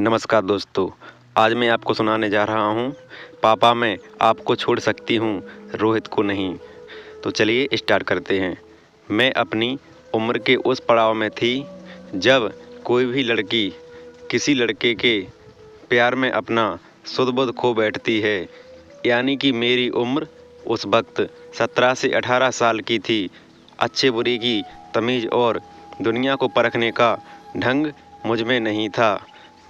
नमस्कार दोस्तों, आज मैं आपको सुनाने जा रहा हूँ पापा मैं आपको छोड़ सकती हूँ, रोहित को नहीं। तो चलिए स्टार्ट करते हैं। मैं अपनी उम्र के उस पड़ाव में थी जब कोई भी लड़की किसी लड़के के प्यार में अपना सुध-बुध खो बैठती है। यानी कि मेरी उम्र उस वक्त 17 से 18 साल की थी। अच्छे बुरे की तमीज़ और दुनिया को परखने का ढंग मुझ में नहीं था।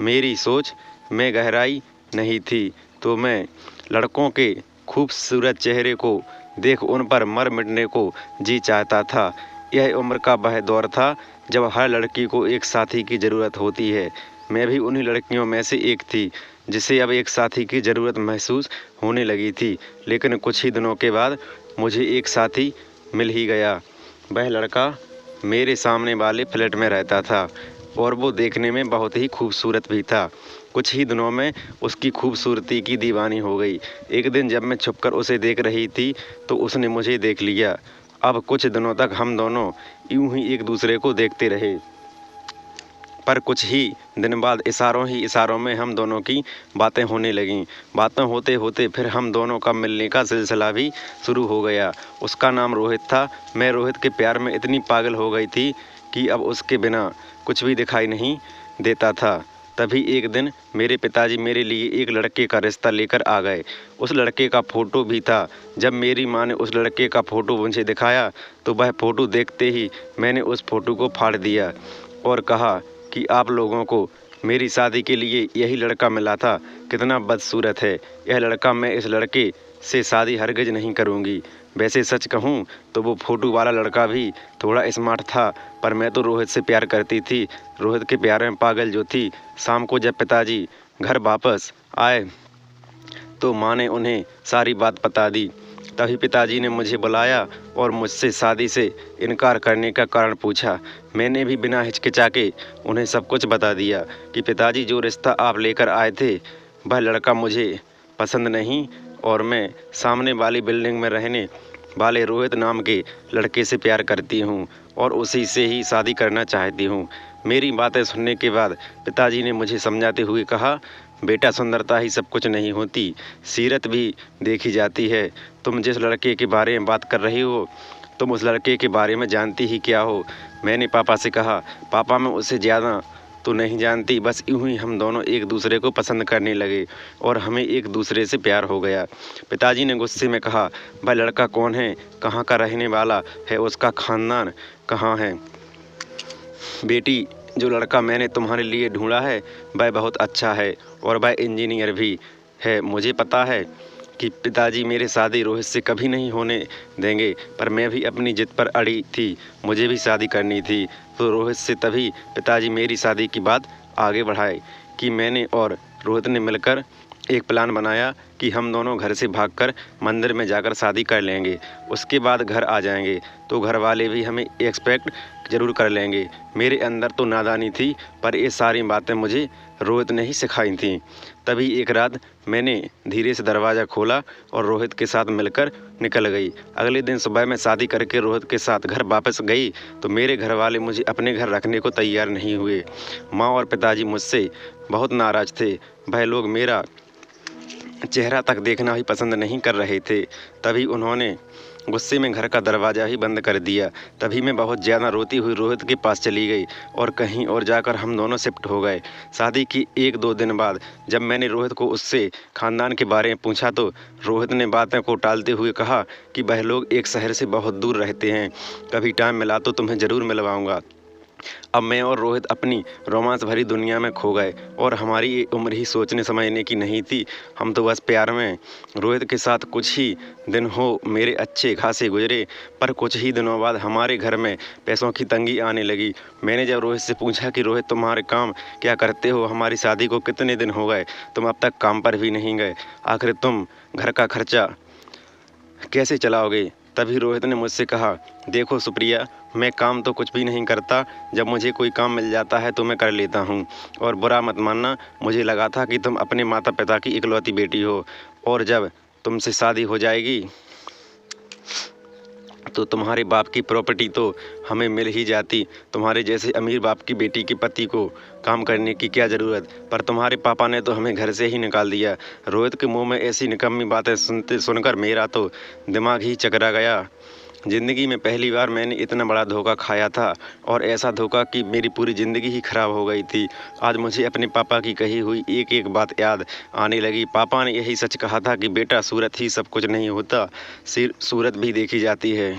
मेरी सोच में गहराई नहीं थी, तो मैं लड़कों के खूबसूरत चेहरे को देख उन पर मर मिटने को जी चाहता था। यह उम्र का वह दौर था जब हर लड़की को एक साथी की ज़रूरत होती है। मैं भी उन्हीं लड़कियों में से एक थी जिसे अब एक साथी की ज़रूरत महसूस होने लगी थी। लेकिन कुछ ही दिनों के बाद मुझे एक साथी मिल ही गया। वह लड़का मेरे सामने वाले फ्लैट में रहता था और वो देखने में बहुत ही खूबसूरत भी था। कुछ ही दिनों में उसकी खूबसूरती की दीवानी हो गई। एक दिन जब मैं छुपकर उसे देख रही थी तो उसने मुझे देख लिया। अब कुछ दिनों तक हम दोनों यूं ही एक दूसरे को देखते रहे, पर कुछ ही दिन बाद इशारों ही इशारों में हम दोनों की बातें होने लगीं। बातें होते होते फिर हम दोनों का मिलने का सिलसिला भी शुरू हो गया। उसका नाम रोहित था। मैं रोहित के प्यार में इतनी पागल हो गई थी कि अब उसके बिना कुछ भी दिखाई नहीं देता था। तभी एक दिन मेरे पिताजी मेरे लिए एक लड़के का रिश्ता लेकर आ गए। उस लड़के का फ़ोटो भी था। जब मेरी माँ ने उस लड़के का फ़ोटो मुझे दिखाया तो वह फ़ोटो देखते ही मैंने उस फ़ोटो को फाड़ दिया और कहा कि आप लोगों को मेरी शादी के लिए यही लड़का मिला था। कितना बदसूरत है यह लड़का। मैं इस लड़के से शादी हरगिज नहीं करूँगी। वैसे सच कहूँ तो वो फ़ोटो वाला लड़का भी थोड़ा स्मार्ट था, पर मैं तो रोहित से प्यार करती थी। रोहित के प्यार में पागल जो थी। शाम को जब पिताजी घर वापस आए तो माँ ने उन्हें सारी बात बता दी। तभी पिताजी ने मुझे बुलाया और मुझसे शादी से इनकार करने का कारण पूछा। मैंने भी बिना हिचकिचाके उन्हें सब कुछ बता दिया कि पिताजी, जो रिश्ता आप लेकर आए थे वह लड़का मुझे पसंद नहीं और मैं सामने वाली बिल्डिंग में रहने वाले रोहित नाम के लड़के से प्यार करती हूँ और उसी से ही शादी करना चाहती हूँ। मेरी बातें सुनने के बाद पिताजी ने मुझे समझाते हुए कहा, बेटा, सुंदरता ही सब कुछ नहीं होती, सीरत भी देखी जाती है। तुम जिस लड़के के बारे में बात कर रही हो, तुम उस लड़के के बारे में जानती ही क्या हो? मैंने पापा से कहा, पापा, मैं उससे ज़्यादा तो नहीं जानती, बस यूं ही हम दोनों एक दूसरे को पसंद करने लगे और हमें एक दूसरे से प्यार हो गया। पिताजी ने गुस्से में कहा, वह लड़का कौन है, कहाँ का रहने वाला है, उसका खानदान कहाँ है? बेटी, जो लड़का मैंने तुम्हारे लिए ढूंढा है वह बहुत अच्छा है और वह इंजीनियर भी है। मुझे पता है कि पिताजी मेरी शादी रोहित से कभी नहीं होने देंगे, पर मैं भी अपनी जिद पर अड़ी थी। मुझे भी शादी करनी थी, तो रोहित से तभी पिताजी मेरी शादी की बात आगे बढ़ाए कि मैंने और रोहित ने मिलकर एक प्लान बनाया कि हम दोनों घर से भागकर मंदिर में जाकर शादी कर लेंगे। उसके बाद घर आ जाएंगे तो घर वाले भी हमें एक्सपेक्ट ज़रूर कर लेंगे। मेरे अंदर तो नादानी थी, पर ये सारी बातें मुझे रोहित ने ही सिखाई थीं। तभी एक रात मैंने धीरे से दरवाज़ा खोला और रोहित के साथ मिलकर निकल गई। अगले दिन सुबह मैं शादी करके रोहित के साथ घर वापस गई तो मेरे घर वाले मुझे अपने घर रखने को तैयार नहीं हुए। माँ और पिताजी मुझसे बहुत नाराज़ थे। वह लोग मेरा चेहरा तक देखना ही पसंद नहीं कर रहे थे। तभी उन्होंने गुस्से में घर का दरवाज़ा ही बंद कर दिया। तभी मैं बहुत ज़्यादा रोती हुई रोहित के पास चली गई और कहीं और जाकर हम दोनों शिफ्ट हो गए। शादी की 1-2 दिन बाद जब मैंने रोहित को उससे ख़ानदान के बारे में पूछा तो रोहित ने बातें को टालते हुए कहा कि वह लोग एक शहर से बहुत दूर रहते हैं, कभी टाइम मिला तो तुम्हें ज़रूर मिलवाऊंगा। अब मैं और रोहित अपनी रोमांस भरी दुनिया में खो गए और हमारी ये उम्र ही सोचने समझने की नहीं थी। हम तो बस प्यार में। रोहित के साथ कुछ ही दिन हो मेरे अच्छे खासे गुजरे, पर कुछ ही दिनों बाद हमारे घर में पैसों की तंगी आने लगी। मैंने जब रोहित से पूछा कि रोहित, तुम्हारे काम क्या करते हो, हमारी शादी को कितने दिन हो गए, तुम अब तक काम पर भी नहीं गए, आखिर तुम घर का खर्चा कैसे चलाओगे? तभी रोहित ने मुझसे कहा, देखो सुप्रिया, मैं काम तो कुछ भी नहीं करता, जब मुझे कोई काम मिल जाता है तो मैं कर लेता हूँ। और बुरा मत मानना, मुझे लगा था कि तुम अपने माता पिता की इकलौती बेटी हो और जब तुमसे शादी हो जाएगी तो तुम्हारे बाप की प्रॉपर्टी तो हमें मिल ही जाती। तुम्हारे जैसे अमीर बाप की बेटी के पति को काम करने की क्या ज़रूरत, पर तुम्हारे पापा ने तो हमें घर से ही निकाल दिया। रोहित के मुंह में ऐसी निकम्मी बातें सुनकर मेरा तो दिमाग ही चकरा गया। ज़िंदगी में पहली बार मैंने इतना बड़ा धोखा खाया था, और ऐसा धोखा कि मेरी पूरी ज़िंदगी ही खराब हो गई थी। आज मुझे अपने पापा की कही हुई एक एक बात याद आने लगी। पापा ने यही सच कहा था कि बेटा, सूरत ही सब कुछ नहीं होता, सूरत भी देखी जाती है।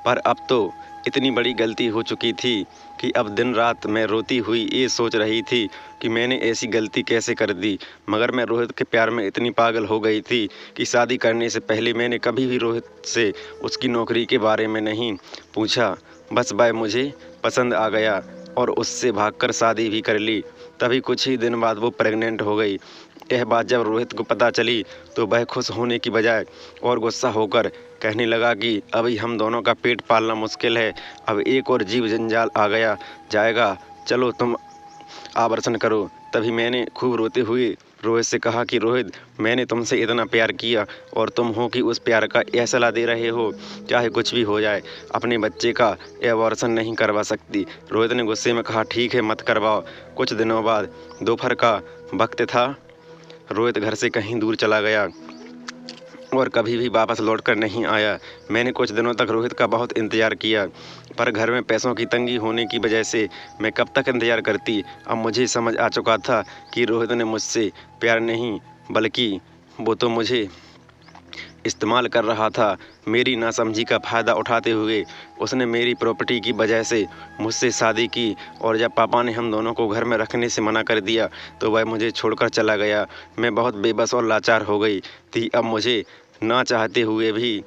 पर अब तो इतनी बड़ी गलती हो चुकी थी कि अब दिन रात मैं रोती हुई ये सोच रही थी कि मैंने ऐसी गलती कैसे कर दी। मगर मैं रोहित के प्यार में इतनी पागल हो गई थी कि शादी करने से पहले मैंने कभी भी रोहित से उसकी नौकरी के बारे में नहीं पूछा। बस वह मुझे पसंद आ गया और उससे भागकर शादी भी कर ली। तभी कुछ ही दिन बाद वो प्रेग्नेंट हो गई। यह बात जब रोहित को पता चली तो वह खुश होने की बजाय और गुस्सा होकर कहने लगा कि अभी हम दोनों का पेट पालना मुश्किल है, अब एक और जीव जंजाल आ गया जाएगा, चलो तुम आवर्षण करो। तभी मैंने खूब रोते हुए रोहित से कहा कि रोहित, मैंने तुमसे इतना प्यार किया और तुम हो कि उस प्यार का यह सलाह दे रहे हो, चाहे कुछ भी हो जाए, अपने बच्चे का अबॉर्शन नहीं करवा सकती। रोहित ने गुस्से में कहा, ठीक है, मत करवाओ। कुछ दिनों बाद दोपहर का वक्त था। रोहित घर से कहीं दूर चला गया और कभी भी वापस लौटकर नहीं आया। मैंने कुछ दिनों तक रोहित का बहुत इंतज़ार किया, पर घर में पैसों की तंगी होने की वजह से मैं कब तक इंतज़ार करती। अब मुझे समझ आ चुका था कि रोहित ने मुझसे प्यार नहीं, बल्कि वो तो मुझे इस्तेमाल कर रहा था। मेरी नासमझी का फ़ायदा उठाते हुए उसने मेरी प्रॉपर्टी की वजह से मुझसे शादी की, और जब पापा ने हम दोनों को घर में रखने से मना कर दिया तो वह मुझे छोड़कर चला गया। मैं बहुत बेबस और लाचार हो गई थी। अब मुझे ना चाहते हुए भी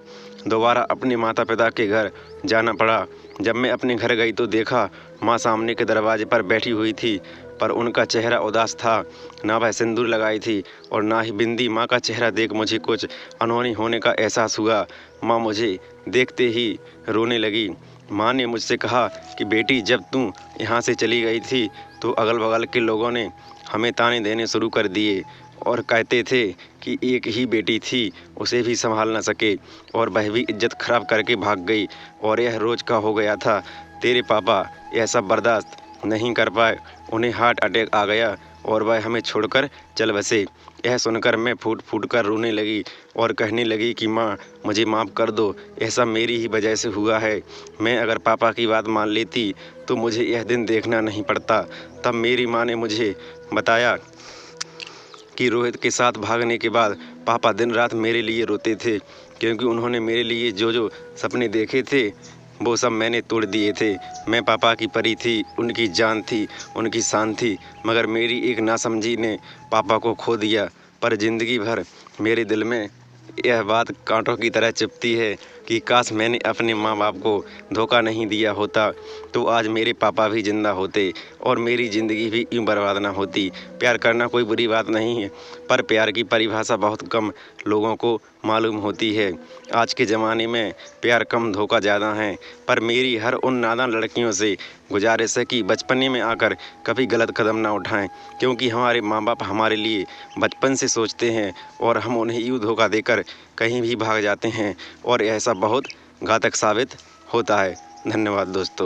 दोबारा अपने माता पिता के घर जाना पड़ा। जब मैं अपने घर गई तो देखा माँ सामने के दरवाजे पर बैठी हुई थी, पर उनका चेहरा उदास था। ना वह सिंदूर लगाई थी और ना ही बिंदी। माँ का चेहरा देख मुझे कुछ अनहोनी होने का एहसास हुआ। माँ मुझे देखते ही रोने लगी। माँ ने मुझसे कहा कि बेटी, जब तू यहाँ से चली गई थी तो अगल बगल के लोगों ने हमें ताने देने शुरू कर दिए और कहते थे कि एक ही बेटी थी, उसे भी संभाल न सके, और वह भी इज्जत खराब करके भाग गई, और यह रोज़ का हो गया था। तेरे पापा यह सब बर्दाश्त नहीं कर पाए, उन्हें हार्ट अटैक आ गया और वह हमें छोड़कर चल बसे। यह सुनकर मैं फूट फूट कर रोने लगी और कहने लगी कि माँ, मुझे माफ़ कर दो, यह सब मेरी ही वजह से हुआ है। मैं अगर पापा की बात मान लेती तो मुझे यह दिन देखना नहीं पड़ता। तब मेरी माँ ने मुझे बताया कि रोहित के साथ भागने के बाद पापा दिन रात मेरे लिए रोते थे, क्योंकि उन्होंने मेरे लिए जो जो सपने देखे थे वो सब मैंने तोड़ दिए थे। मैं पापा की परी थी, उनकी जान थी, उनकी शान थी, मगर मेरी एक नासमझी ने पापा को खो दिया। पर ज़िंदगी भर मेरे दिल में यह बात कांटों की तरह चुभती है कि काश मैंने अपने माँ बाप को धोखा नहीं दिया होता तो आज मेरे पापा भी ज़िंदा होते और मेरी ज़िंदगी भी यूँ बर्बाद ना होती। प्यार करना कोई बुरी बात नहीं है, पर प्यार की परिभाषा बहुत कम लोगों को मालूम होती है। आज के ज़माने में प्यार कम, धोखा ज़्यादा है। पर मेरी हर उन नादान लड़कियों से गुजारिश है कि बचपने में आकर कभी गलत कदम ना उठाएं, क्योंकि हमारे माँ बाप हमारे लिए बचपन से सोचते हैं और हम उन्हें यूँ धोखा देकर कहीं भी भाग जाते हैं, और ऐसा बहुत घातक साबित होता है। धन्यवाद दोस्तों।